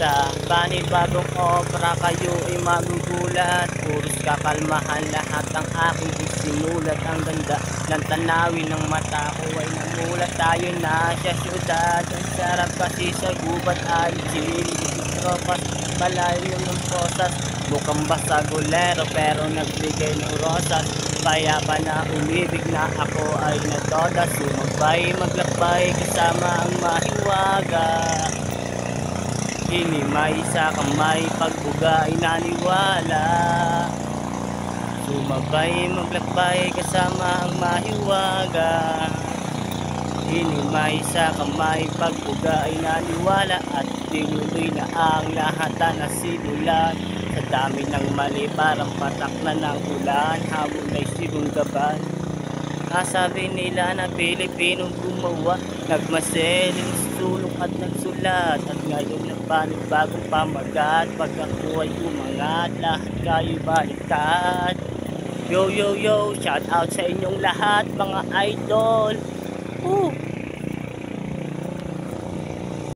Sa panibagong opera kayo ay magugulat. Puros kakalmahan lahat ang aking isinulat. Ang ganda ng tanawin ng mata ko ay namulat. Tayo na sa syudad, ang sarap kasi sa gubat ay sinilig tropas. Malayo ng posas, mukhang basagulero pero nagbigay ng rosas. Kaya pa na umibig na ako ay natodas. Sumabay maglakbay kasama ang mahiwaga. Hinimay sa kamay, pagbuga ay naniwala. Sumabay maglakbay kasama ang mahiwaga. Hinimay sa kamay, pagbuga ay naniwala. At tinuloy na ang lahat na sinulat. Sa dami ng mali parang patak na ng ulan. Habol ay sinunggaban. Kasabi nila na Pilipinong gumawa, nagmaseling sulok at nagsulat. At ngayon na panibagong pamagat, pag ako ay umangat, lahat kayo baliktad. Yo yo yo, shout out sa inyong lahat mga idol.